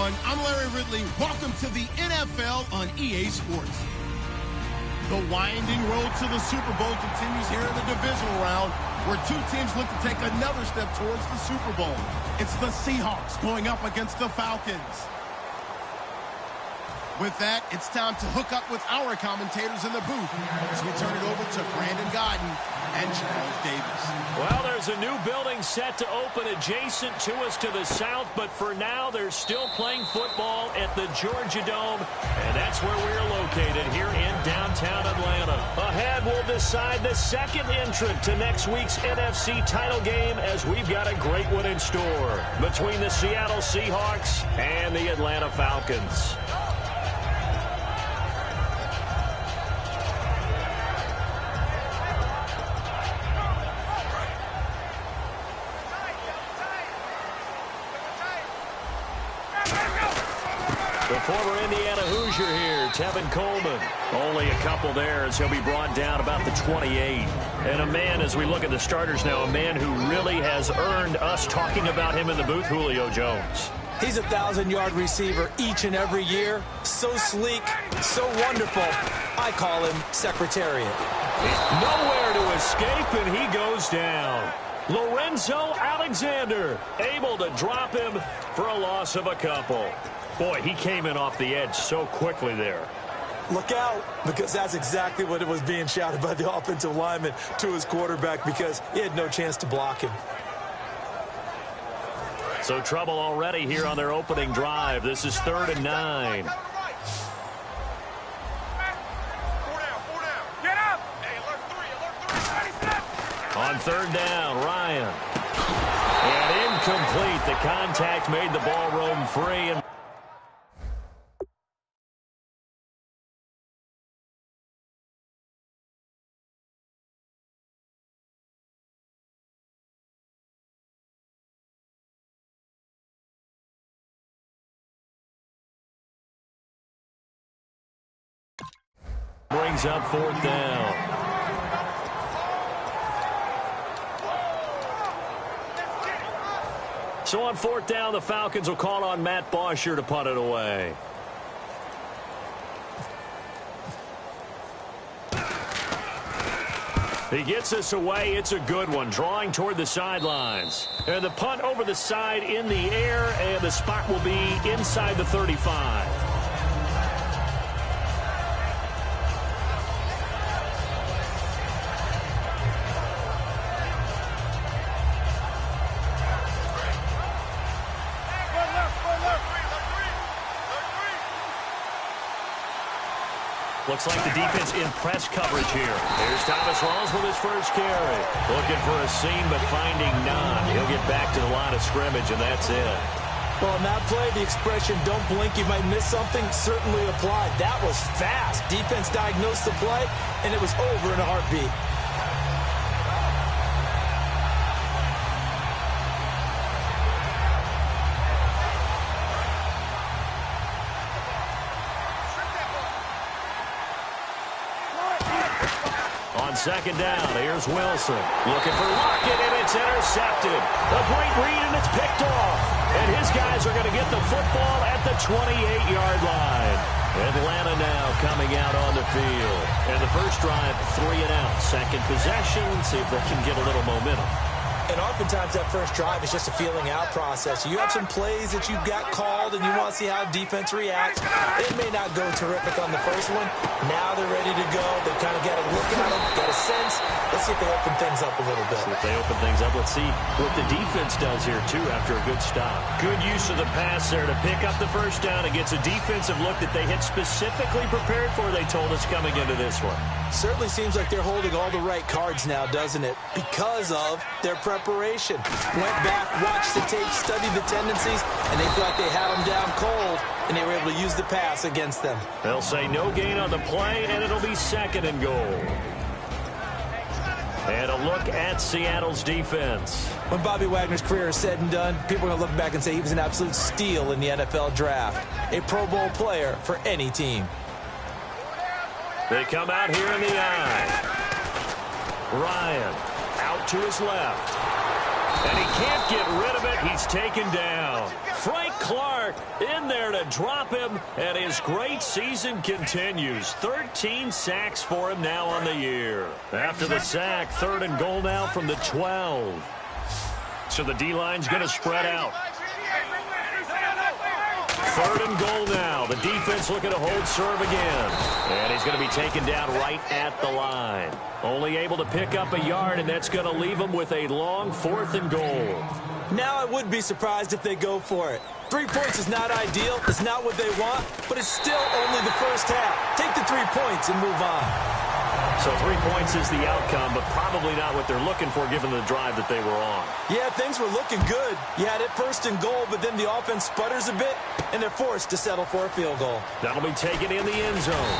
everyone. I'm Larry Ridley. Welcome to the NFL on EA Sports. The winding road to the Super Bowl continues here in the divisional round, where two teams look to take another step towards the Super Bowl. It's the Seahawks going up against the Falcons. With that, it's time to hook up with our commentators in the booth as we turn it over to Brandon Godden and Charles Davis. Well, there's a new building set to open adjacent to us to the south, but for now, they're still playing football at the Georgia Dome, and that's where we're located here in downtown Atlanta. Ahead, we'll decide the second entrant to next week's NFC title game, as we've got a great one in store between the Seattle Seahawks and the Atlanta Falcons. The former Indiana Hoosier here, Tevin Coleman. Only a couple there as he'll be brought down about the 28. And a man, as we look at the starters now, a man who really has earned us talking about him in the booth, Julio Jones. He's a 1,000-yard receiver each and every year. So sleek, so wonderful. I call him Secretariat. Nowhere to escape, and he goes down. Lorenzo Alexander able to drop him for a loss of a couple. Boy, he came in off the edge so quickly there. Look out, because that's exactly what it was being shouted by the offensive lineman to his quarterback, because he had no chance to block him. So trouble already here on their opening drive. This is 3rd and 9. Get up! Hey, alert 3. On 3rd down, Ryan. And incomplete. The contact made the ball roam free. And brings up 4th down. So on 4th down, the Falcons will call on Matt Bosher to punt it away. He gets us away. It's a good one, drawing toward the sidelines. And the punt over the side in the air, and the spot will be inside the 35. Looks like the defense in press coverage here. Here's Thomas Rawls with his first carry. Looking for a seam, but finding none. He'll get back to the line of scrimmage, and that's it. Well, on that play, the expression, don't blink, you might miss something, certainly applied. That was fast. Defense diagnosed the play, and it was over in a heartbeat. On 2nd down, here's Wilson. Looking for Lockett, and it's intercepted. A great read, and it's picked off. And his guys are going to get the football at the 28-yard line. Atlanta now coming out on the field. And the first drive, 3 and out. Second possession, see if they can get a little momentum. And oftentimes that first drive is just a feeling out process. You have some plays that you've got called and you want to see how defense reacts. It may not go terrific on the first one. Now they're ready to go. They've kind of got a look at them, got a sense. Let's see if they open things up a little bit. See if they open things up. Let's see what the defense does here, too, after a good stop. Good use of the pass there to pick up the first down. It gets a defensive look that they had specifically prepared for, they told us, coming into this one. Certainly seems like they're holding all the right cards now, doesn't it? Because of their preparation. Went back, watched the tape, studied the tendencies, and they felt they had them down cold, and they were able to use the pass against them. They'll say no gain on the play, and it'll be 2nd and goal. And a look at Seattle's defense. When Bobby Wagner's career is said and done, people are going to look back and say he was an absolute steal in the NFL draft. A Pro Bowl player for any team. They come out here in the eye. Ryan out to his left. And he can't get rid of it. He's taken down. Frank Clark in there to drop him, and his great season continues. 13 sacks for him now on the year. After the sack, 3rd and goal now from the 12. So the D-line's going to spread out. 3rd and goal now. The defense looking to hold serve again. And he's going to be taken down right at the line. Only able to pick up a yard, and that's going to leave him with a long 4th and goal. Now I would be surprised if they go for it. 3 points is not ideal. It's not what they want, but it's still only the first half. Take the 3 points and move on. So 3 points is the outcome, but probably not what they're looking for given the drive that they were on. Yeah, things were looking good. You had it 1st and goal, but then the offense sputters a bit, and they're forced to settle for a field goal. That'll be taken in the end zone.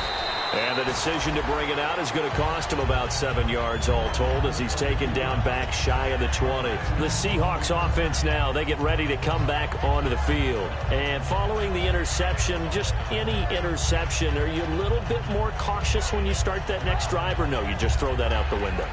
And the decision to bring it out is going to cost him about 7 yards all told as he's taken down back shy of the 20. The Seahawks offense now, they get ready to come back onto the field. And following the interception, just any interception, are you a little bit more cautious when you start that next drive, or no, you just throw that out the window?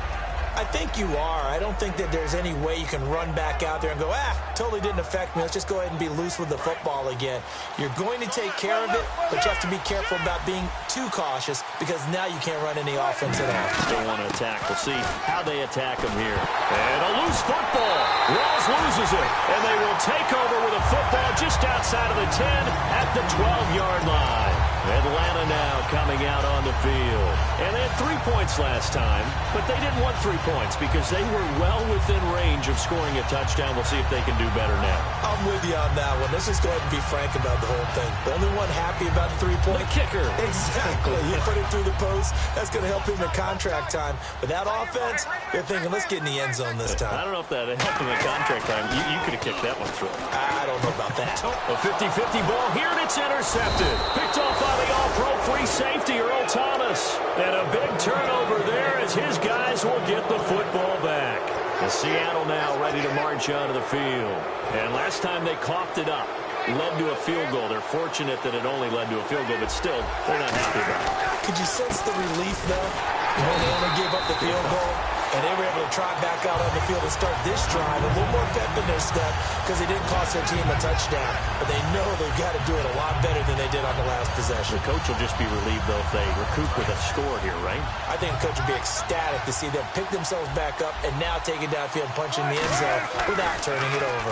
I think you are. I don't think that there's any way you can run back out there and go, totally didn't affect me. Let's just go ahead and be loose with the football again. You're going to take care of it, but you have to be careful about being too cautious because now you can't run any offense at all. Don't want to attack. We'll see how they attack him here. And a loose football. Rawls loses it, and they will take over with a football just outside of the 10 at the 12-yard line. Atlanta now coming out on the field. And they had 3 points last time, but they didn't want 3 points because they were well within range of scoring a touchdown. We'll see if they can do better now. I'm with you on that one. Let's just go ahead and be frank about the whole thing. The only one happy about the 3-point. The kicker. Exactly. You put it through the post. That's going to help him in contract time. But that offense, they're thinking, let's get in the end zone this time. I don't know if that helped him in contract time. You could have kicked that one through. I don't know about that. A 50-50 ball here, and it's intercepted. Picked off by the all-pro free safety, Earl Thomas. And a big turnover there as his guys will get the football back. The Seattle now ready to march onto the field. And last time they coughed it up, led to a field goal. They're fortunate that it only led to a field goal, but still, they're not happy about it. Could you sense the relief, though, when they only gave up the field goal? And they were able to trot back out on the field and start this drive. A little more pep in their step because they didn't cost their team a touchdown. But they know they've got to do it a lot better than they did on the last possession. The coach will just be relieved, though, if they recoup with a score here, right? I think the coach will be ecstatic to see them pick themselves back up and now take it downfield and punch in the end zone without turning it over.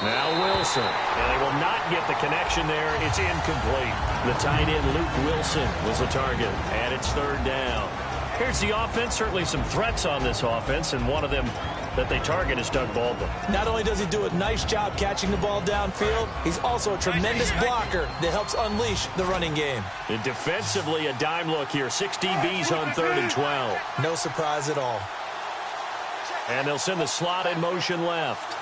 Now Wilson, and they will not get the connection there. It's incomplete. The tight end, Luke Wilson, was the target, and it's 3rd down. Here's the offense. Certainly some threats on this offense, and one of them that they target is Doug Baldwin. Not only does he do a nice job catching the ball downfield, he's also a tremendous blocker that helps unleash the running game. And defensively, a dime look here. 6 DBs on 3rd and 12. No surprise at all. And they'll send the slot in motion left.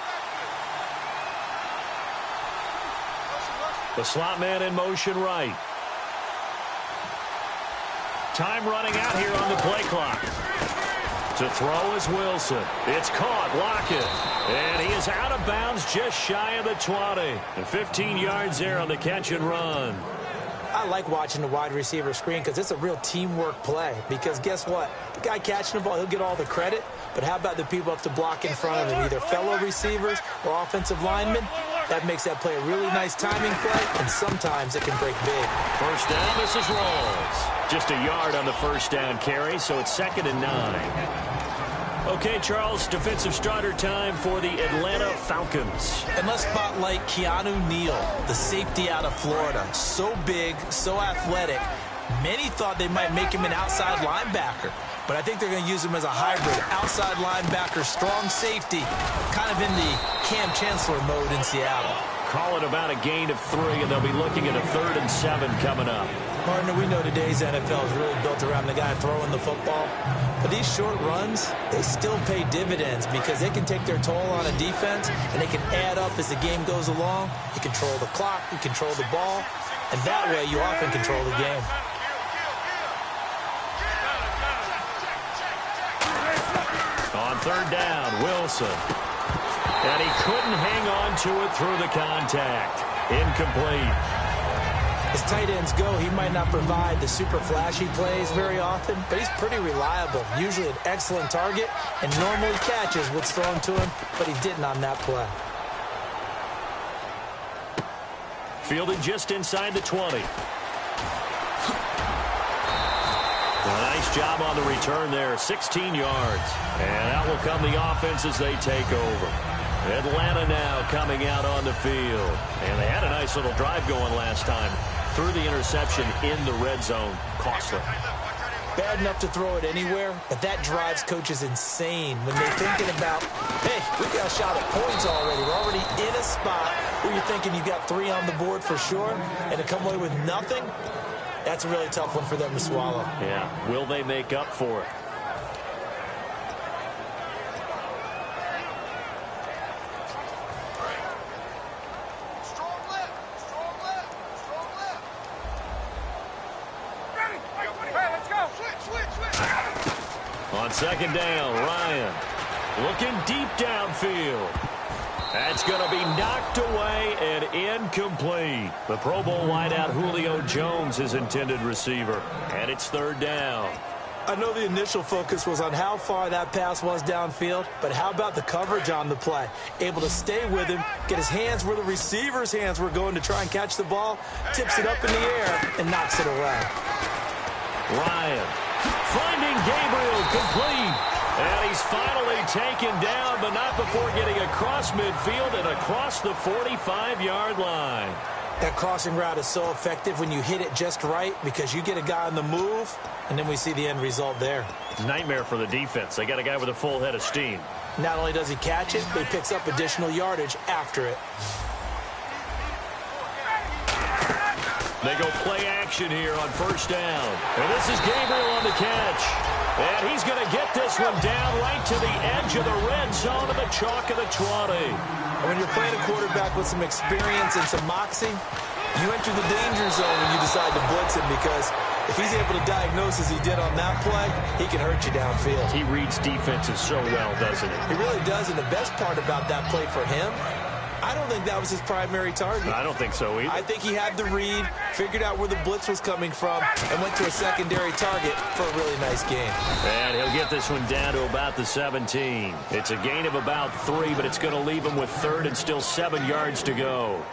The slot man in motion right. Time running out here on the play clock. To throw is Wilson. It's caught. Lockett. And he is out of bounds just shy of the 20. And 15 yards there on the catch and run. I like watching the wide receiver screen because it's a real teamwork play. Because guess what? The guy catching the ball, he'll get all the credit. But how about the people up to block in front of him, either fellow receivers or offensive linemen? That makes that play a really nice timing play, and sometimes it can break big. First down, this is Rawls. Just a yard on the first down carry, so it's 2nd and 9. Okay, Charles, defensive starter time for the Atlanta Falcons. And let's spotlight Keanu Neal, the safety out of Florida. So big, so athletic. Many thought they might make him an outside linebacker, but I think they're going to use him as a hybrid. Outside linebacker, strong safety, kind of in the Cam Chancellor mode in Seattle. Call it about a gain of 3, and they'll be looking at a 3rd and 7 coming up. Partner, we know today's NFL is really built around the guy throwing the football. But these short runs, they still pay dividends because they can take their toll on a defense, and they can add up as the game goes along. You control the clock, you control the ball, and that way you often control the game. On 3rd down, Wilson. And he couldn't hang on to it through the contact. Incomplete. As tight ends go, he might not provide the super flashy plays very often, but he's pretty reliable. Usually an excellent target, and normally catches what's thrown to him, but he didn't on that play. Fielded just inside the 20. A nice job on the return there, 16 yards. And out will come the offense as they take over. Atlanta now coming out on the field. And they had a nice little drive going last time. Threw the interception in the red zone. Costly. Bad enough to throw it anywhere, but that drives coaches insane when they're thinking about, hey, we got a shot at points already. We're already in a spot where you're thinking you got 3 on the board for sure, and to come away with nothing, that's a really tough one for them to swallow. Yeah, will they make up for it? On second down, Ryan looking deep downfield. That's going to be knocked away and incomplete. The Pro Bowl wideout Julio Jones, his intended receiver. And it's third down. I know the initial focus was on how far that pass was downfield, but how about the coverage on the play? Able to stay with him, get his hands where the receiver's hands were going to try and catch the ball, tips it up in the air, and knocks it away. Ryan finding Gabriel complete. And he's finally taken down, but not before getting across midfield and across the 45-yard line. That crossing route is so effective when you hit it just right because you get a guy on the move, and then we see the end result there. Nightmare for the defense. They got a guy with a full head of steam. Not only does he catch it, but he picks up additional yardage after it. They go play action here on first down. And this is Gabriel on the catch. And he's going to get this one down right to the edge of the red zone of the chalk of the 20. And when you're playing a quarterback with some experience and some moxie, you enter the danger zone when you decide to blitz him because if he's able to diagnose as he did on that play, he can hurt you downfield. He reads defenses so well, doesn't he? He really does, and the best part about that play for him, I don't think that was his primary target. I don't think so either. I think he had the read, figured out where the blitz was coming from, and went to a secondary target for a really nice game. And he'll get this one down to about the 17. It's a gain of about 3, but it's going to leave him with third and still 7 yards to go.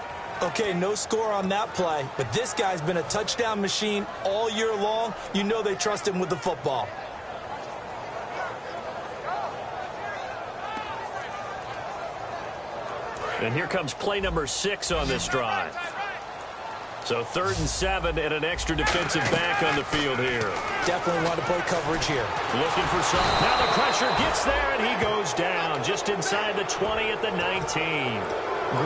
Okay, no score on that play, but this guy's been a touchdown machine all year long. You know they trust him with the football. And here comes play number 6 on this drive. So 3rd and 7 and an extra defensive back on the field here. Definitely want to play coverage here. Looking for some. Now the pressure gets there and he goes down just inside the 20 at the 19.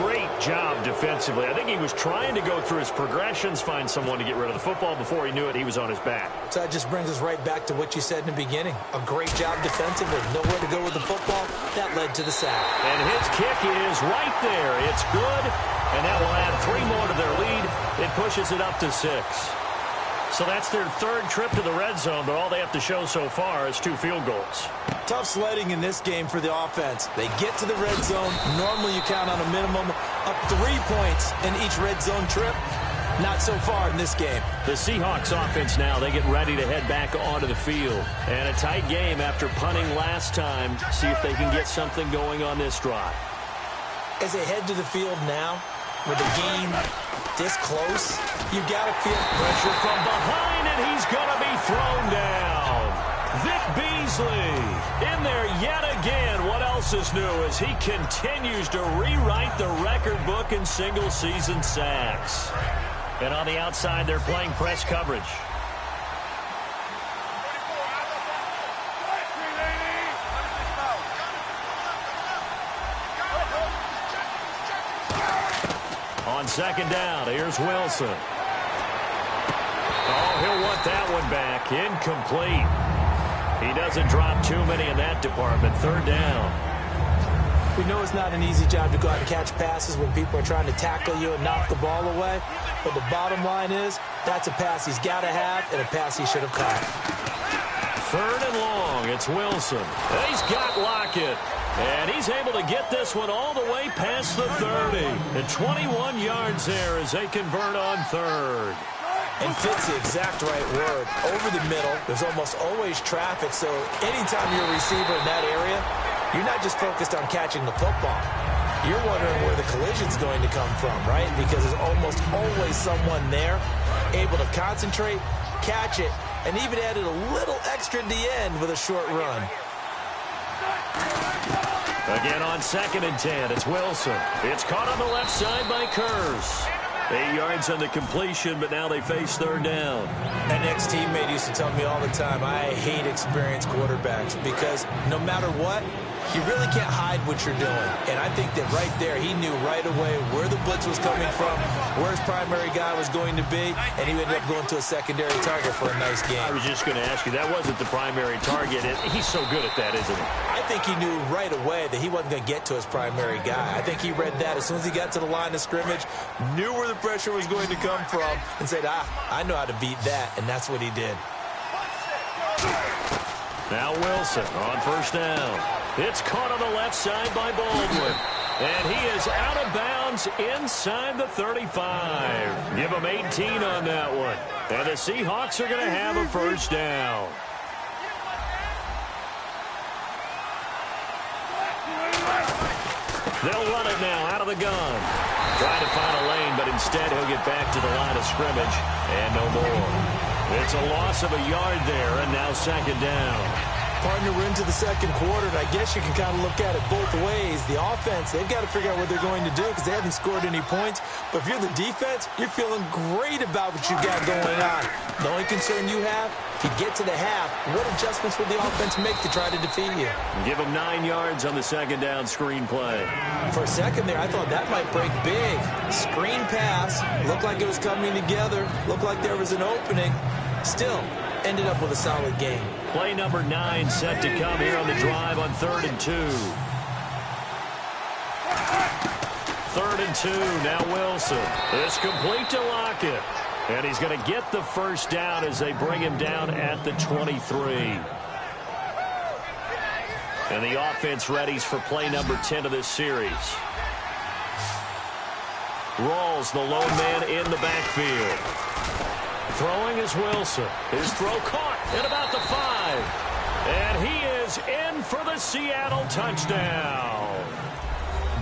Great job defensively. I think he was trying to go through his progressions, find someone to get rid of the football. Before he knew it, he was on his back. So that just brings us right back to what you said in the beginning. A great job defensively. Nowhere to go with the football. That led to the sack. And his kick is right there. It's good. And that will add 3 more to their lead. It pushes it up to 6. So that's their 3rd trip to the red zone, but all they have to show so far is 2 field goals. Tough sledding in this game for the offense. They get to the red zone. Normally you count on a minimum of 3 points in each red zone trip. Not so far in this game. The Seahawks offense now, they get ready to head back onto the field. And a tight game after punting last time. See if they can get something going on this drive. As they head to the field now, with the game this close, you got to feel pressure from behind, and he's going to be thrown down. Vic Beasley in there yet again. What else is new as he continues to rewrite the record book in single-season sacks. And on the outside, they're playing press coverage. On second down, here's Wilson. Oh, he'll want that one back. Incomplete. He doesn't drop too many in that department. 3rd down. We know it's not an easy job to go out and catch passes when people are trying to tackle you and knock the ball away. But the bottom line is, that's a pass he's got to have and a pass he should have caught. 3rd and long. It's Wilson. He's got Lockett. And he's able to get this one all the way past the 30. And 21 yards there as they convert on 3rd. And fits the exact right word. Over the middle, there's almost always traffic. So anytime you're a receiver in that area, you're not just focused on catching the football. you're wondering where the collision's going to come from, right? Because there's almost always someone there able to concentrate, catch it, and even added a little extra at the end with a short run. Again on 2nd and 10, it's Wilson. It's caught on the left side by Kurz. 8 yards on the completion, but now they face 3rd down. An ex-teammate used to tell me all the time, I hate experienced quarterbacks because no matter what, you really can't hide what you're doing. And I think that right there, he knew right away where the blitz was coming from, where his primary guy was going to be, and he ended up going to a secondary target for a nice game. I was just going to ask you, that wasn't the primary target. He's so good at that, isn't he? I think he knew right away that he wasn't going to get to his primary guy. I think he read that as soon as he got to the line of scrimmage, knew where the pressure was going to come from, and said, I know how to beat that, and that's what he did. Now Wilson on 1st down. It's caught on the left side by Baldwin. And he is out of bounds inside the 35. Give him 18 on that one. And the Seahawks are going to have a 1st down. They'll run it now out of the gun. Trying to find a lane, but instead he'll get back to the line of scrimmage. And no more. It's a loss of a yard there, and now 2nd down. Partner, we're into the 2nd quarter, and I guess you can kind of look at it both ways. The offense, they've got to figure out what they're going to do because they haven't scored any points. But if you're the defense, you're feeling great about what you've got going on. The only concern you have, if you get to the half, what adjustments will the offense make to try to defeat you? Give them 9 yards on the 2nd down screen play. For a second there, I thought that might break big. Screen pass, looked like it was coming together, looked like there was an opening. Still, ended up with a solid game. Play number 9 set to come here on the drive on 3rd and 2. 3rd and 2, now Wilson. It's complete to Lockett. And he's going to get the 1st down as they bring him down at the 23. And the offense readies for play number 10 of this series. Rawls, the lone man in the backfield. Throwing is Wilson. His throw caught at about the 5. And he is in for the Seattle touchdown.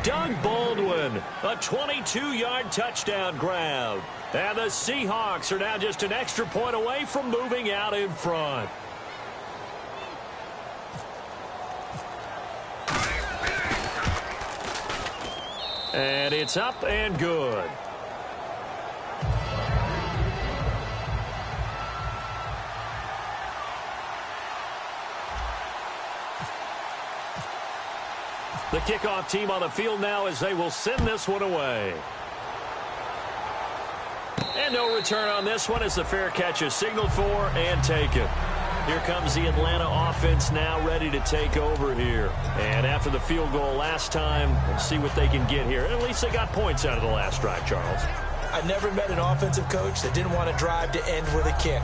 Doug Baldwin, a 22-yard touchdown grab. And the Seahawks are now just an extra point away from moving out in front. And it's up and good. The kickoff team on the field now as they will send this one away. And no return on this one as the fair catch is signaled for and taken. Here comes the Atlanta offense now ready to take over here. And after the field goal last time, we'll see what they can get here. At least they got points out of the last drive, Charles. I never met an offensive coach that didn't want to drive to end with a kick.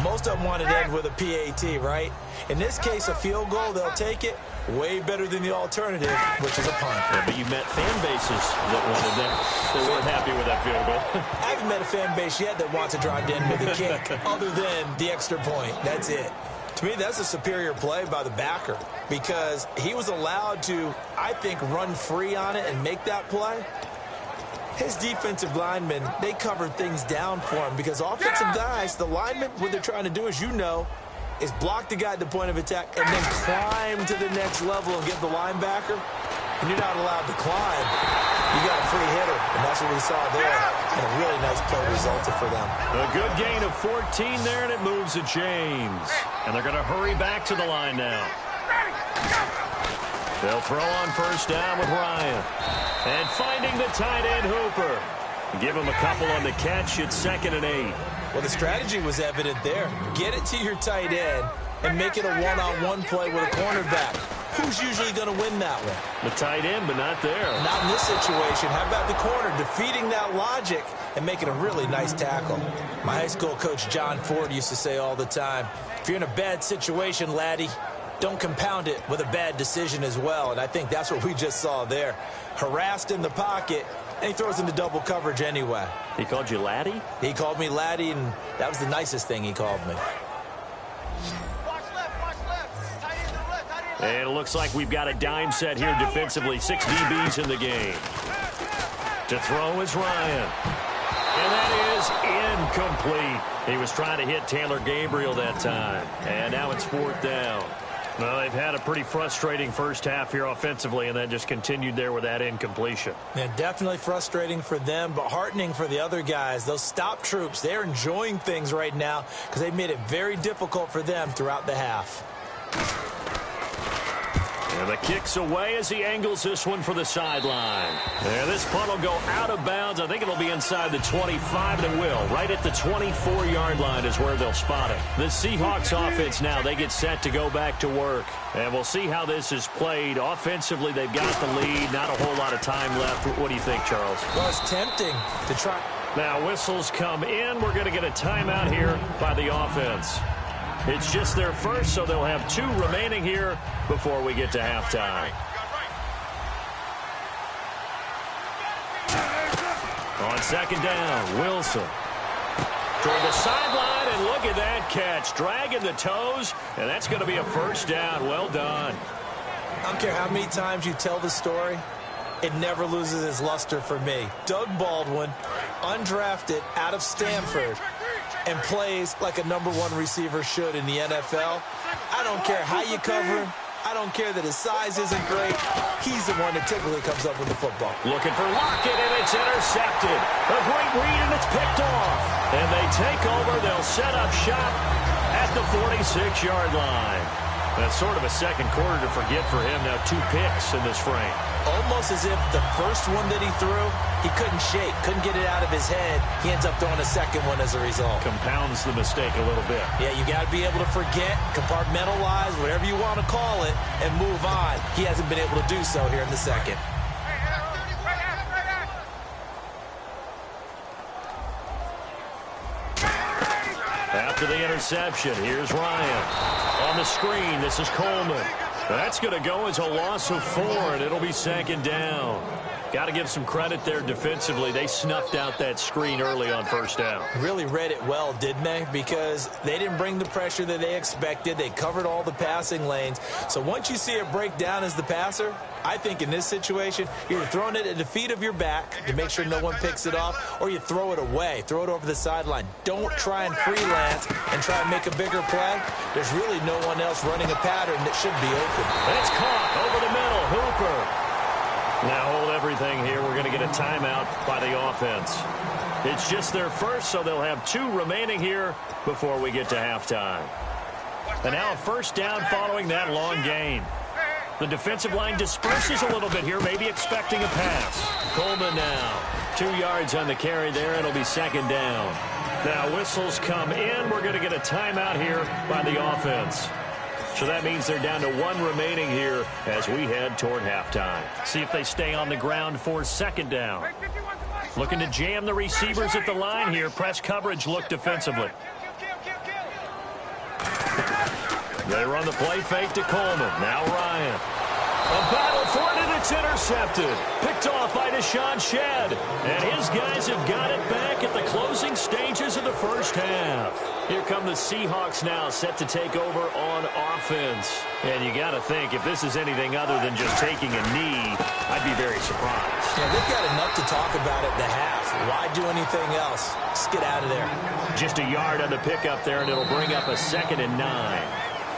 Most of them want to end with a PAT, right? In this case, a field goal, they'll take it. Way better than the alternative, which is a punt. Yeah, but you met fan bases that wanted that. They weren't happy with that field goal. I haven't met a fan base yet that wants to drive to end with a kick other than the extra point. That's it. To me, that's a superior play by the backer because he was allowed to, I think, run free on it and make that play. His defensive linemen, they covered things down for him because offensive guys, the linemen, what they're trying to do, as you know, is block the guy at the point of attack and then climb to the next level and get the linebacker. And you're not allowed to climb. You got a free hitter, and that's what we saw there. And a really nice play resulted for them. A good gain of 14 there, and it moves the chains. And they're going to hurry back to the line now. They'll throw on 1st down with Ryan. And finding the tight end, Hooper. Give him a couple on the catch. It's 2nd and 8. Well, the strategy was evident there. Get it to your tight end and make it a one-on-one play with a cornerback. Who's usually going to win that one? The tight end, but not there. Not in this situation. How about the corner defeating that logic and making a really nice tackle? My high school coach, John Ford, used to say all the time, if you're in a bad situation, laddie, don't compound it with a bad decision as well. And I think that's what we just saw there. Harassed in the pocket, and he throws into double coverage anyway. He called you laddie? He called me laddie, and that was the nicest thing he called me. Watch left, watch left. Tight end to the left, tight end And it looks like we've got a dime set here defensively. 6 DBs in the game. To throw is Ryan. And that is incomplete. He was trying to hit Taylor Gabriel that time. And now it's 4th down. Well, they've had a pretty frustrating first half here offensively, and then just continued there with that incompletion. Yeah, definitely frustrating for them, but heartening for the other guys. Those stop troops, they're enjoying things right now because they've made it very difficult for them throughout the half. And the kick's away as he angles this one for the sideline. And this punt will go out of bounds. I think it'll be inside the 25, and it will. Right at the 24-yard line is where they'll spot it. The Seahawks offense now, they get set to go back to work. And we'll see how this is played. Offensively, they've got the lead. Not a whole lot of time left. What do you think, Charles? Well, it's tempting to try. Now, whistles come in. We're going to get a timeout here by the offense. It's just their first, so they'll have 2 remaining here before we get to halftime. On 2nd down, Wilson. Toward the sideline, and look at that catch. Dragging the toes, and that's going to be a 1st down. Well done. I don't care how many times you tell the story, it never loses its luster for me. Doug Baldwin, undrafted out of Stanford, and plays like a #1 receiver should in the NFL. I don't care how you cover him. I don't care that his size isn't great. He's the one that typically comes up with the football. Looking for Lockett, and it's intercepted. A great read, and it's picked off. And they take over. They'll set up shop at the 46-yard line. That's sort of a second quarter to forget for him. Now 2 picks in this frame. Almost as if the first one that he threw, he couldn't shake, couldn't get it out of his head. He ends up throwing a second one as a result. Compounds the mistake a little bit. Yeah, you got to be able to forget, compartmentalize, whatever you want to call it, and move on. He hasn't been able to do so here in the second. After the interception, here's Ryan. On the screen, this is Coleman. That's going to go as a loss of 4, and it'll be 2nd down. Got to give some credit there defensively. They snuffed out that screen early on 1st down. Really read it well, didn't they? Because they didn't bring the pressure that they expected. They covered all the passing lanes. So once you see it break down as the passer, I think in this situation, you're throwing it at the feet of your back to make sure no one picks it off, or you throw it away, throw it over the sideline. Don't try and freelance and try and make a bigger play. There's really no one else running a pattern that should be open. It's caught over the middle. Hooper. Now hold everything here. We're going to get a timeout by the offense. It's just their first, so they'll have 2 remaining here before we get to halftime. And now a 1st down following that long gain. The defensive line disperses a little bit here, maybe expecting a pass. Coleman now. 2 yards on the carry there. It'll be 2nd down. Now whistles come in. We're going to get a timeout here by the offense. So that means they're down to 1 remaining here as we head toward halftime. See if they stay on the ground for 2nd down. Looking to jam the receivers at the line here. Press coverage look defensively. They run the play fake to Coleman. Now Ryan. A battle for it, and it's intercepted. Picked off by Deshaun Shedd. And his guys have got it back at the closing stages of the 1st half. Here come the Seahawks now, set to take over on offense. And you got to think, if this is anything other than just taking a knee, I'd be very surprised. Yeah, they've got enough to talk about at the half. Why do anything else? Just get out of there. Just a yard on the pickup there, and it'll bring up a 2nd and 9.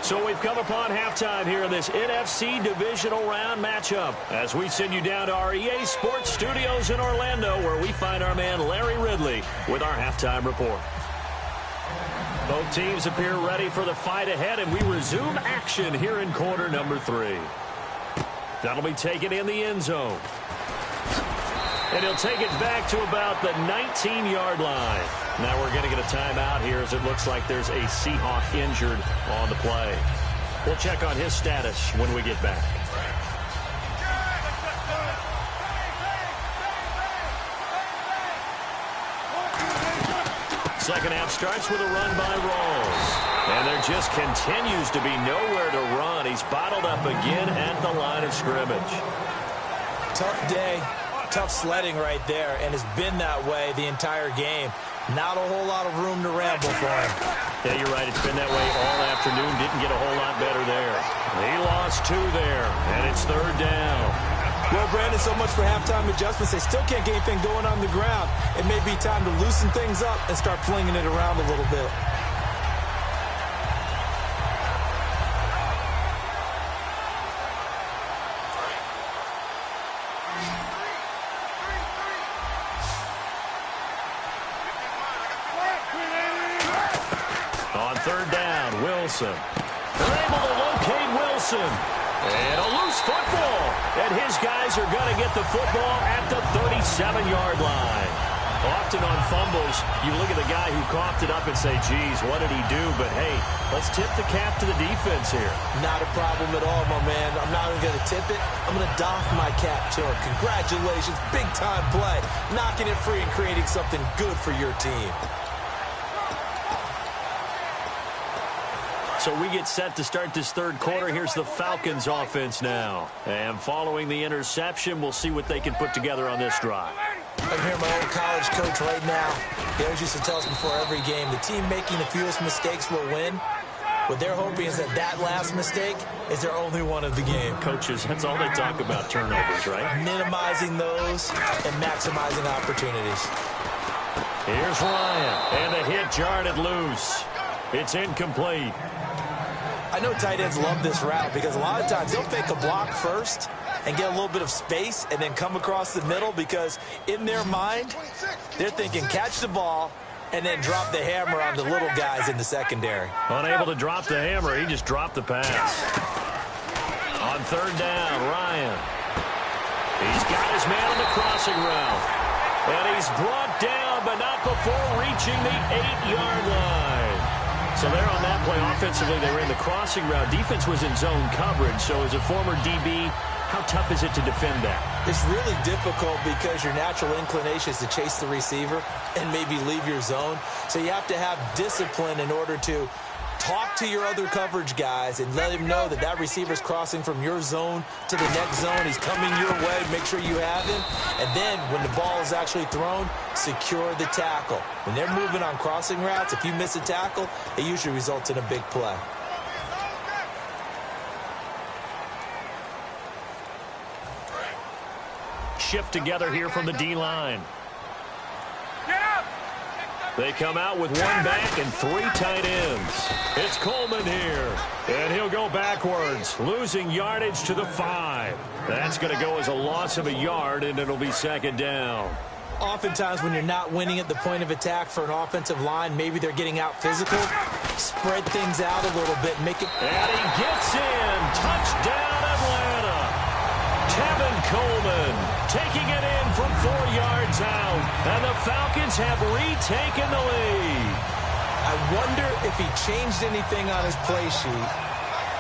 So we've come upon halftime here in this NFC divisional round matchup as we send you down to our EA Sports Studios in Orlando, where we find our man Larry Ridley with our halftime report. Both teams appear ready for the fight ahead, and we resume action here in quarter number 3. That'll be taken in the end zone. And he'll take it back to about the 19-yard line. Now we're going to get a timeout here as it looks like there's a Seahawk injured on the play. We'll check on his status when we get back. Second half starts with a run by Rawls. And there just continues to be nowhere to run. He's bottled up again at the line of scrimmage. Tough day. Tough sledding right there, and it's been that way the entire game. Not a whole lot of room to ramble for him. Yeah, you're right. It's been that way all afternoon. Didn't get a whole lot better there. He lost 2 there, and it's 3rd down. Well, Brandon, so much for halftime adjustments. They still can't get anything going on the ground. It may be time to loosen things up and start flinging it around a little bit. On 3rd down, Wilson. They're able to locate Wilson. And a loose football. And his guys are going to get the football at the 37-yard line. Often on fumbles, you look at the guy who coughed it up and say, geez, what did he do? But, hey, let's tip the cap to the defense here. Not a problem at all, my man. I'm not even going to tip it. I'm going to doff my cap to him. Congratulations. Big-time play. Knocking it free and creating something good for your team. So we get set to start this 3rd quarter. Here's the Falcons offense now. And following the interception, we'll see what they can put together on this drive. I'm here, my old college coach right now. He always used to tell us before every game, the team making the fewest mistakes will win. What they're hoping is that that last mistake is their only one of the game. Coaches, that's all they talk about, turnovers, right? Minimizing those and maximizing opportunities. Here's Ryan, and the hit jarred loose. It's incomplete. I know tight ends love this route because a lot of times they'll fake a block first and get a little bit of space and then come across the middle because in their mind, they're thinking catch the ball and then drop the hammer on the little guys in the secondary. Unable to drop the hammer, he just dropped the pass. On 3rd down, Ryan. He's got his man on the crossing route. And he's brought down, but not before reaching the 8-yard line. So there on that play, offensively, they ran the crossing route. Defense was in zone coverage, so as a former DB, how tough is it to defend that? It's really difficult because your natural inclination is to chase the receiver and maybe leave your zone. So you have to have discipline in order to talk to your other coverage guys and let him know that that receiver's crossing from your zone to the next zone. He's coming your way. Make sure you have him. And then when the ball is actually thrown, secure the tackle. When they're moving on crossing routes, if you miss a tackle, it usually results in a big play. Shift together here from the D-line. They come out with 1 back and 3 tight ends. It's Coleman here, and he'll go backwards, losing yardage to the 5. That's going to go as a loss of a yard, and it'll be 2nd down. Oftentimes when you're not winning at the point of attack for an offensive line, maybe they're getting out physical. Spread things out a little bit. Make it. And he gets in. Touchdown, Atlanta. Tevin Coleman taking it in from 4 yards out. And the Falcons have retaken the lead. I wonder if he changed anything on his play sheet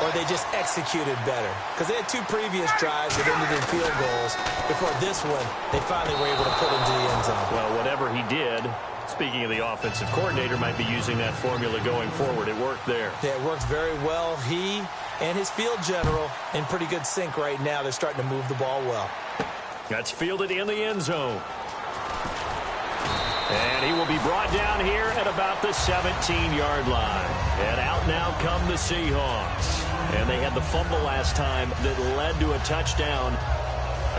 or they just executed better. Because they had 2 previous drives that ended in field goals. Before this one, they finally were able to put into the end zone. Well, whatever he did, speaking of the offensive coordinator, might be using that formula going forward. It worked there. Yeah, it works very well. He and his field general in pretty good sync right now. They're starting to move the ball well. That's fielded in the end zone. And he will be brought down here at about the 17-yard line. And out now come the Seahawks. And they had the fumble last time that led to a touchdown.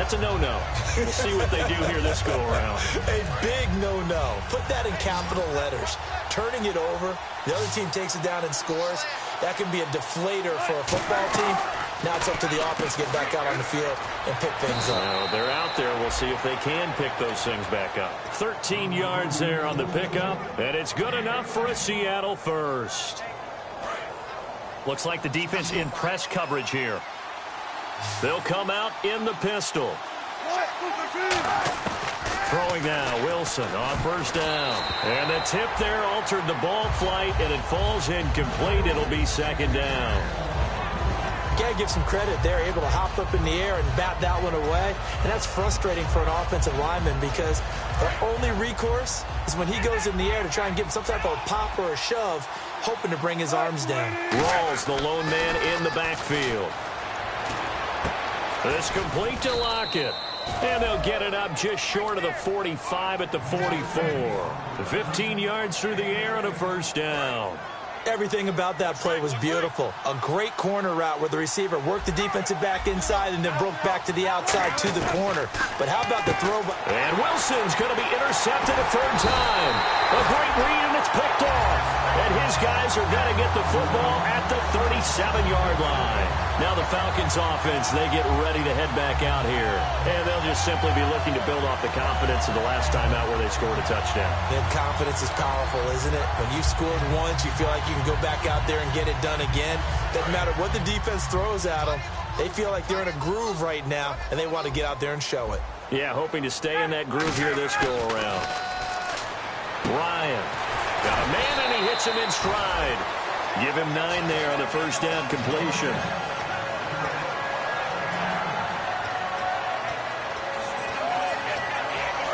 That's a no-no. We'll see what they do here this go-around. A big no-no. Put that in capital letters. Turning it over, the other team takes it down and scores. That can be a deflator for a football team. Now it's up to the offense to get back out on the field and pick things up. Well, they're out there. We'll see if they can pick those things back up. 13 yards there on the pickup, and it's good enough for a Seattle first. Looks like the defense in press coverage here. They'll come out in the pistol. Throwing now, Wilson on 1st down. And the tip there altered the ball flight, and it falls incomplete. It'll be 2nd down. You got to give some credit. They're able to hop up in the air and bat that one away. And that's frustrating for an offensive lineman because their only recourse is when he goes in the air to try and give him some type of pop or a shove, hoping to bring his arms down. Rawls, the lone man in the backfield. It's complete to Lockett. And they'll get it up just short of the 45 at the 44. 15 yards through the air and a first down. Everything about that play was beautiful. A great corner route where the receiver worked the defensive back inside and then broke back to the outside to the corner. But how about the throw? And Wilson's going to be intercepted a third time. A great read, and it's picked off. And his guys are going to get the football at the 37-yard line. Now the Falcons offense, they get ready to head back out here. And they'll just simply be looking to build off the confidence of the last time out where they scored a touchdown. And confidence is powerful, isn't it? When you've scored once, you feel like you can go back out there and get it done again. Doesn't matter what the defense throws at them. They feel like they're in a groove right now, and they want to get out there and show it. Yeah, hoping to stay in that groove here this go-around. Ryan got a man, and he hits him in stride. Give him 9 there on the first down completion.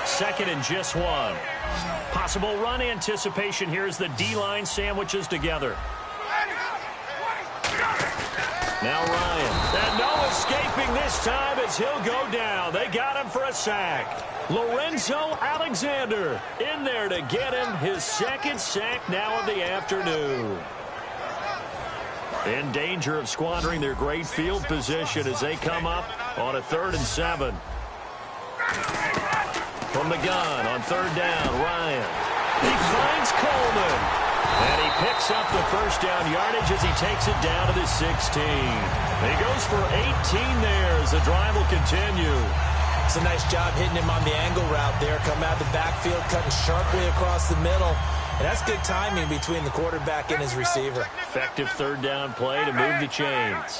Second and just 1. Possible run anticipation here as the D-line sandwiches together. Now Ryan. And no escaping this time as he'll go down. They got him for a sack. Lorenzo Alexander in there to get him his second sack now of the afternoon. In danger of squandering their great field position as they come up on a 3rd and 7. From the gun on 3rd down, Ryan. He finds Coleman. And he picks up the first down yardage as he takes it down to the 16. He goes for 18 there as the drive will continue. It's a nice job hitting him on the angle route there. Coming out of the backfield, cutting sharply across the middle. And that's good timing between the quarterback and his receiver. Effective 3rd down play to move the chains.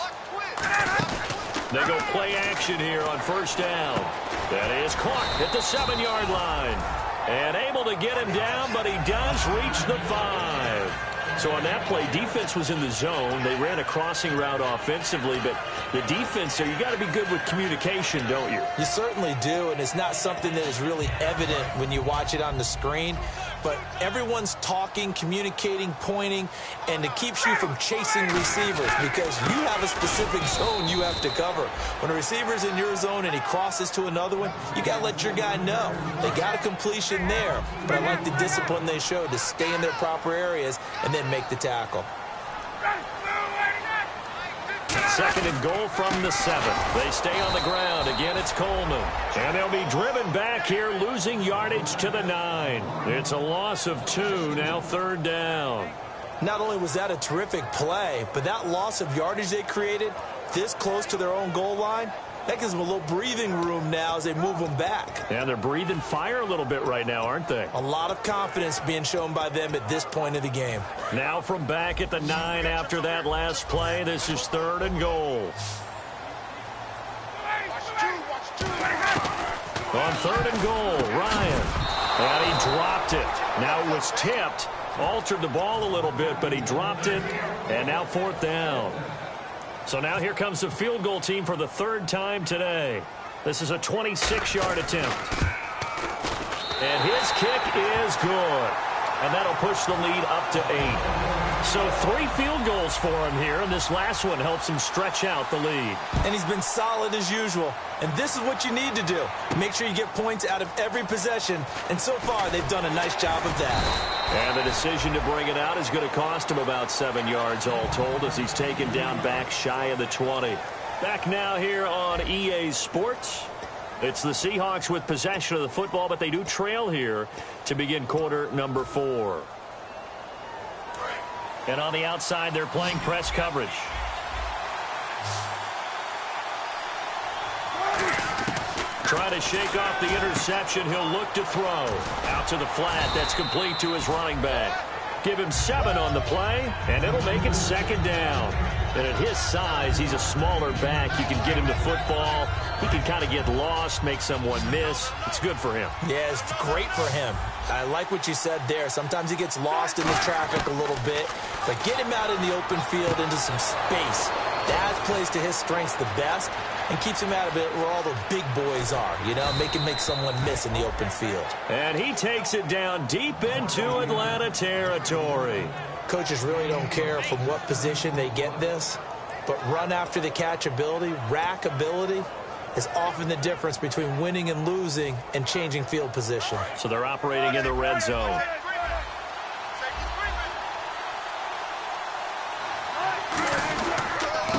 They go play action here on 1st down. That is caught at the 7-yard line. And able to get him down, but he does reach the 5. So on that play, defense was in the zone. They ran a crossing route offensively, but the defense there, you got to be good with communication, don't you? You certainly do, and it's not something that is really evident when you watch it on the screen. But everyone's talking, communicating, pointing, and it keeps you from chasing receivers because you have a specific zone you have to cover. When a receiver's in your zone and he crosses to another one, you got to let your guy know. They got a completion there, but I like the discipline they showed to stay in their proper areas and then make the tackle. 2nd and goal from the 7. They stay on the ground. Again, it's Coleman. And they'll be driven back here, losing yardage to the 9. It's a loss of 2, now 3rd down. Not only was that a terrific play, but that loss of yardage they created this close to their own goal line, that gives them a little breathing room now as they move them back. And they're breathing fire a little bit right now, aren't they? A lot of confidence being shown by them at this point of the game. Now from back at the 9 after that last play, this is 3rd and goal. On 3rd and goal, Ryan. And he dropped it. Now it was tipped. Altered the ball a little bit, but he dropped it. And now 4th down. So now here comes the field goal team for the 3rd time today. This is a 26-yard attempt. And his kick is good. And that'll push the lead up to 8. So 3 field goals for him here, and this last one helps him stretch out the lead. And he's been solid as usual. And this is what you need to do. Make sure you get points out of every possession. And so far, they've done a nice job of that. And the decision to bring it out is going to cost him about 7 yards all told as he's taken down back shy of the 20. Back now here on EA Sports. It's the Seahawks with possession of the football, but they do trail here to begin quarter number 4. And on the outside, they're playing press coverage. Try to shake off the interception. He'll look to throw. Out to the flat. That's complete to his running back. Give him 7 on the play, and it'll make it 2nd down. And at his size, he's a smaller back. You can get him to football. He can kind of get lost, make someone miss. It's good for him. Yeah, it's great for him. I like what you said there. Sometimes he gets lost in the traffic a little bit. But get him out in the open field into some space. That plays to his strengths the best and keeps him out of it where all the big boys are. You know, make him make someone miss in the open field. And he takes it down deep into Atlanta territory. Coaches really don't care from what position they get this, but run after the catch ability, rack ability, is often the difference between winning and losing and changing field position. So they're operating in the red zone.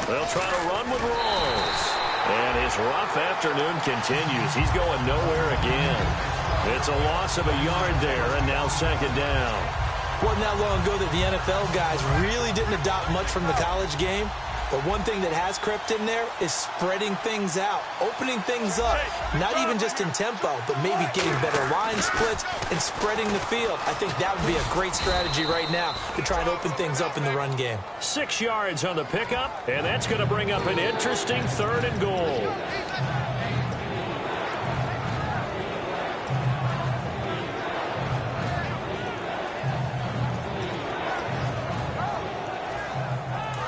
They'll try to run with Rawls. And his rough afternoon continues. He's going nowhere again. It's a loss of a yard there, and now second down. Wasn't that long ago that the NFL guys really didn't adopt much from the college game. But one thing that has crept in there is spreading things out, opening things up, not even just in tempo, but maybe getting better line splits and spreading the field. I think that would be a great strategy right now to try and open things up in the run game. 6 yards on the pickup, and that's going to bring up an interesting 3rd and goal.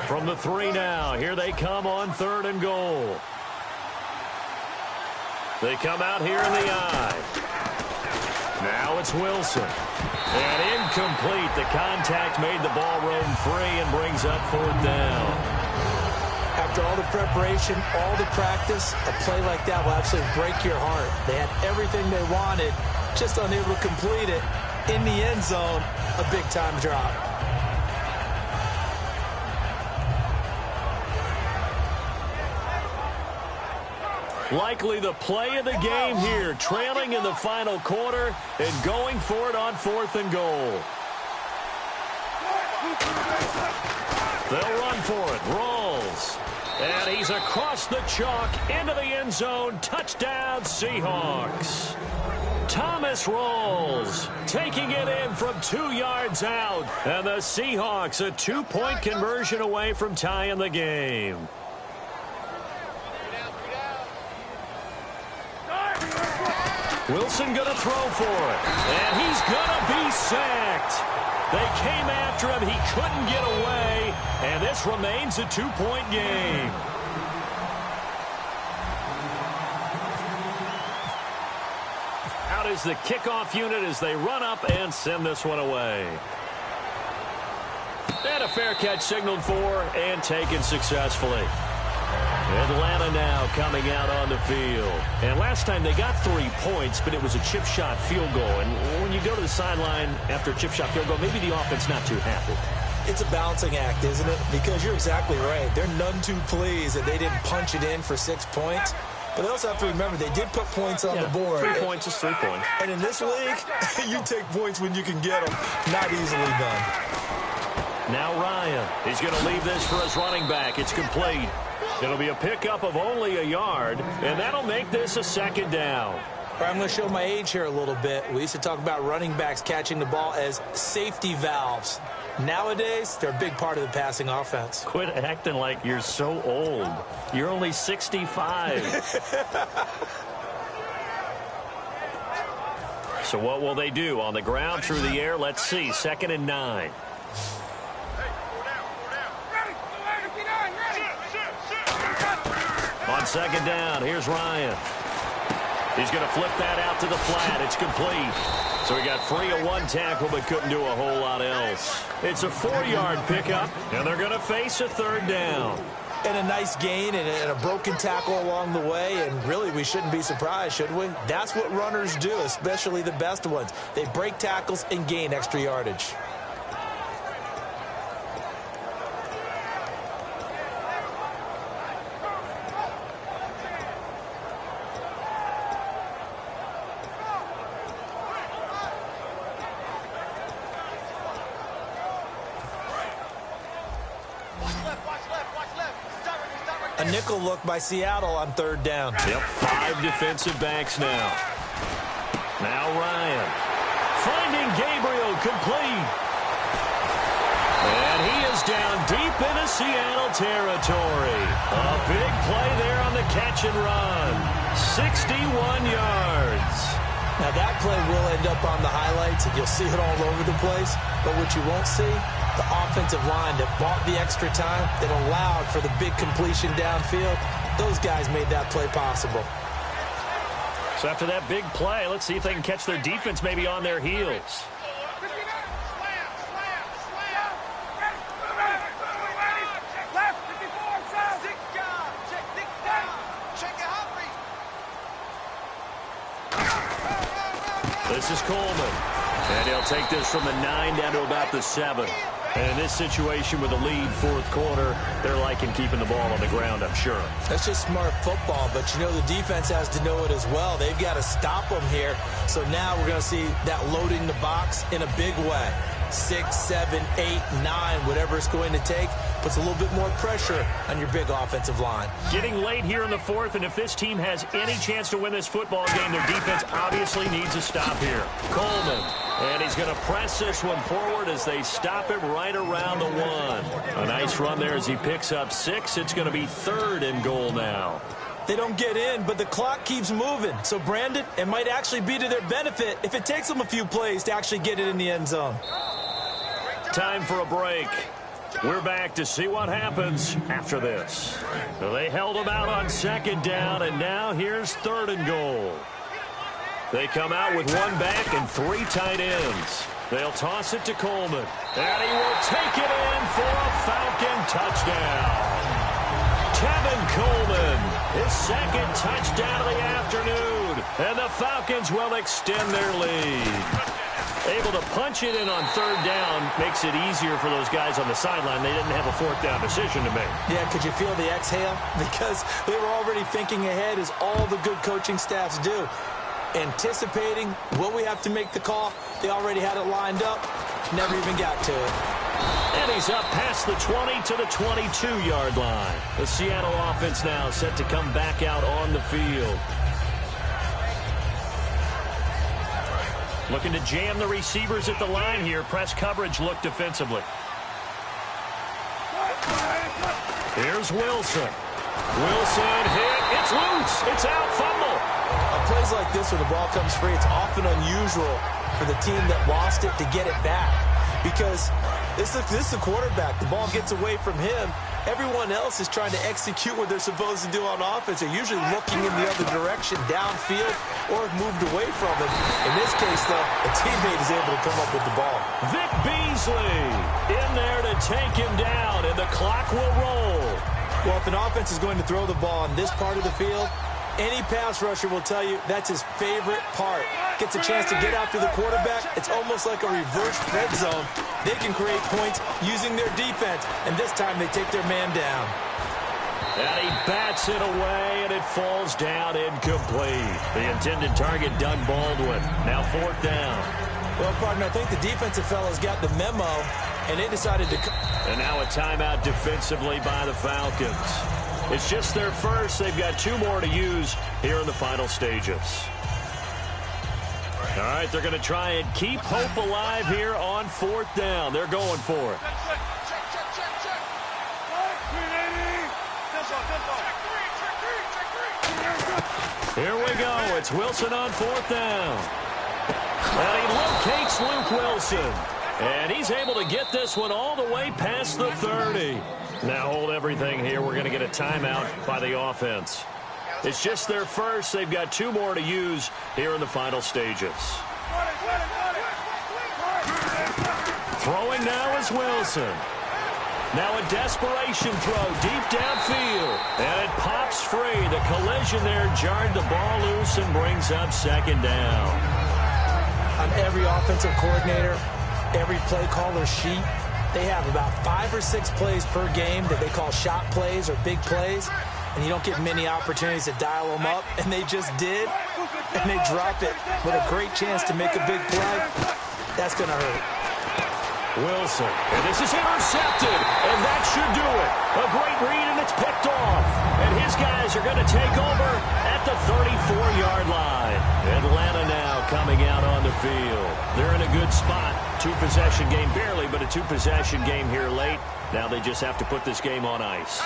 From the 3 now, here they come on 3rd and goal. They come out here in the eye. Now it's Wilson. And incomplete. The contact made the ball roam free and brings up 4th down. After all the preparation, all the practice, a play like that will absolutely break your heart. They had everything they wanted, just unable to complete it. In the end zone, a big-time drop. Likely the play of the game here, trailing in the final quarter and going for it on 4th and goal. They'll run for it. Rawls. And he's across the chalk into the end zone. Touchdown, Seahawks. Thomas Rawls taking it in from 2 yards out. And the Seahawks a 2-point conversion away from tying the game. Wilson going to throw for it. And he's going to be sacked. They came after him. He couldn't get away. And this remains a 2-point game. Out is the kickoff unit as they run up and send this one away. And a fair catch signaled for and taken successfully. Atlanta now coming out on the field. And last time they got 3 points, but it was a chip shot field goal. And when you go to the sideline after a chip shot field goal, maybe the offense not too happy. It's a balancing act, isn't it? Because you're exactly right. They're none too pleased that they didn't punch it in for 6 points. But they also have to remember they did put points on the board. 3 points is 3 points. And in this league, you take points when you can get them. Not easily done. Now Ryan. He's going to leave this for his running back. It's complete. It'll be a pickup of only a yard, and that'll make this a 2nd down. All right, I'm going to show my age here a little bit. We used to talk about running backs catching the ball as safety valves. Nowadays, they're a big part of the passing offense. Quit acting like you're so old. You're only 65. So what will they do? On the ground, through the air, let's see. 2nd and 9. On 2nd down, here's Ryan. He's going to flip that out to the flat. It's complete. So he got free of 1 tackle but couldn't do a whole lot else. It's a 4-yard pickup, and they're going to face a 3rd down. And a nice gain and a broken tackle along the way, and really we shouldn't be surprised, should we? That's what runners do, especially the best ones. They break tackles and gain extra yardage. A nickel look by Seattle on 3rd down. Yep, 5 defensive backs now. Now Ryan. Finding Gabriel complete. And he is down deep into Seattle territory. A big play there on the catch and run. 61 yards. Now that play will end up on the highlights, and you'll see it all over the place. But what you won't see, the offensive line that bought the extra time, that allowed for the big completion downfield, those guys made that play possible. So after that big play, let's see if they can catch their defense maybe on their heels. This is Coleman. And he'll take this from the 9 down to about the 7. And in this situation with a lead, fourth quarter, they're liking keeping the ball on the ground, I'm sure. That's just smart football, but you know the defense has to know it as well. They've got to stop them here. So now we're going to see that loading the box in a big way. 6, 7, 8, 9, whatever it's going to take, puts a little bit more pressure on your big offensive line. Getting late here in the fourth, and if this team has any chance to win this football game, their defense obviously needs a stop here. Coleman, and he's going to press this one forward as they stop him right around the 1. A nice run there as he picks up 6. It's going to be 3rd and goal now. They don't get in, but the clock keeps moving. So, Brandon, it might actually be to their benefit if it takes them a few plays to actually get it in the end zone. Time for a break. We're back to see what happens after this. They held him out on 2nd down, and now here's 3rd and goal. They come out with 1 back and 3 tight ends. They'll toss it to Coleman, and he will take it in for a Falcon touchdown. Kevin Coleman, his 2nd touchdown of the afternoon, and the Falcons will extend their lead. Able to punch it in on 3rd down makes it easier for those guys on the sideline. They didn't have a 4th down decision to make. Yeah, could you feel the exhale? Because they were already thinking ahead, as all the good coaching staffs do. Anticipating, will we have to make the call? They already had it lined up, never even got to it. And he's up past the 20 to the 22-yard line. The Seattle offense now set to come back out on the field. Looking to jam the receivers at the line here. Press coverage look defensively. Here's Wilson. Wilson hit. It's loose. It's out. Fumble. On plays like this where the ball comes free, it's often unusual for the team that lost it to get it back. Because this is the quarterback. The ball gets away from him. Everyone else is trying to execute what they're supposed to do on offense. They're usually looking in the other direction, downfield, or have moved away from it. In this case, though, a teammate is able to come up with the ball. Vic Beasley in there to take him down, and the clock will roll. Well, if an offense is going to throw the ball in this part of the field, any pass rusher will tell you that's his favorite part. Gets a chance to get after the quarterback. It's almost like a reverse red zone. They can create points using their defense, and this time they take their man down. And he bats it away, and it falls down incomplete. The intended target, Doug Baldwin. Now 4th down. Well, partner, I think the defensive fellas got the memo, and they decided to... And now a timeout defensively by the Falcons. It's just their first. They've got 2 more to use here in the final stages. All right, they're going to try and keep hope alive here on 4th down. They're going for it. Here we go. It's Wilson on 4th down. And he locates Luke Wilson. And he's able to get this one all the way past the 30. Now hold everything here. We're going to get a timeout by the offense. It's just their first. They've got 2 more to use here in the final stages. Throwing now is Wilson. Now a desperation throw deep downfield. And it pops free. The collision there jarred the ball loose and brings up 2nd down. On every offensive coordinator, every play caller sheet, they have about 5 or 6 plays per game that they call shot plays or big plays, and you don't get many opportunities to dial them up, and they just did, and they drop it with a great chance to make a big play. That's going to hurt. Wilson, and this is intercepted, and that should do it. A great read, and it's picked off. And his guys are going to take over at the 34-yard line. Atlanta now coming out on the field. They're in a good spot. 2-possession game, barely, but a 2-possession game here late. Now they just have to put this game on ice.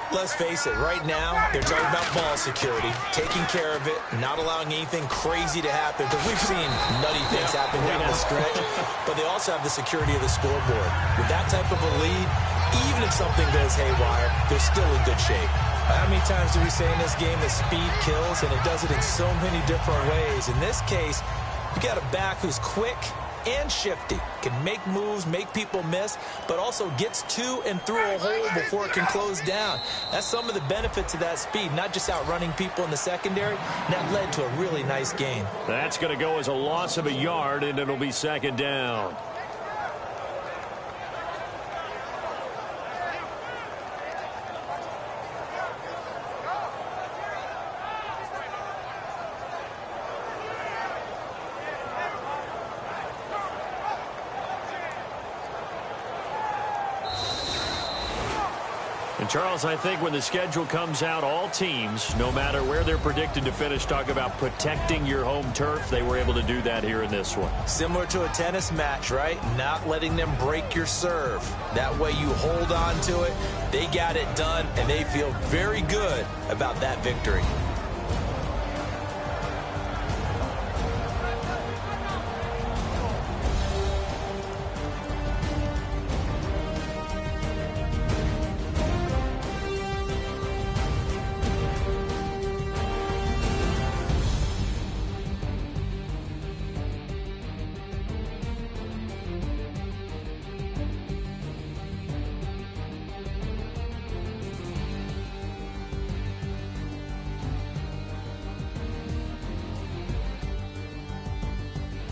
Let's face it, right now, they're talking about ball security, taking care of it, not allowing anything crazy to happen, because we've seen nutty things happen down the stretch, but they also have the security of the scoreboard. With that type of a lead, even if something goes haywire, they're still in good shape. How many times do we say in this game that speed kills, and it does it in so many different ways? In this case, you got a back who's quick, and shifty. Can make moves, make people miss, but also gets to and through a hole before it can close down. That's some of the benefits of that speed, not just outrunning people in the secondary. That led to a really nice gain. That's going to go as a loss of a yard, and it'll be second down. And Charles, I think when the schedule comes out, all teams, no matter where they're predicted to finish, talk about protecting your home turf. They were able to do that here in this one. Similar to a tennis match, right? Not letting them break your serve. That way you hold on to it. They got it done, and they feel very good about that victory.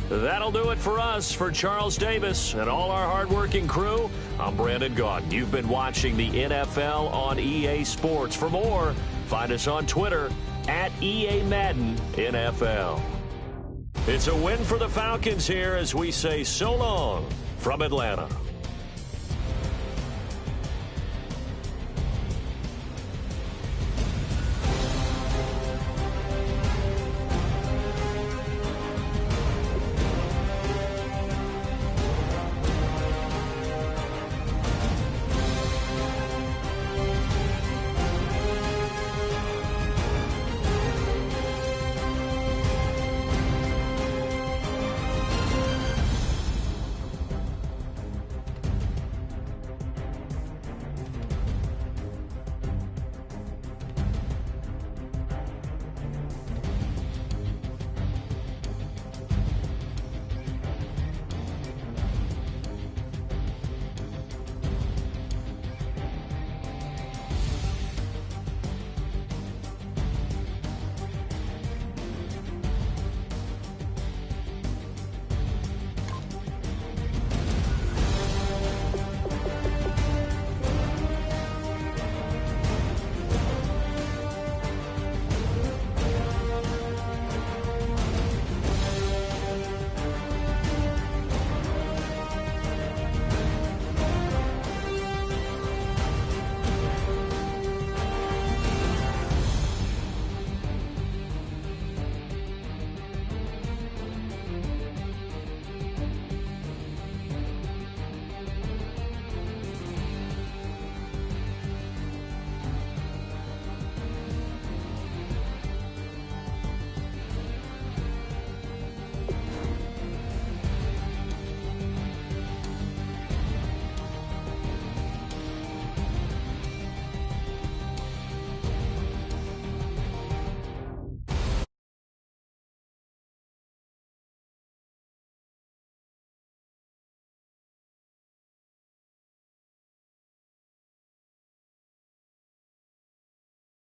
That'll do it for us. For Charles Davis and all our hardworking crew, I'm Brandon Gaudin. You've been watching the NFL on EA Sports. For more, find us on Twitter at EA Madden NFL. It's a win for the Falcons here as we say so long from Atlanta.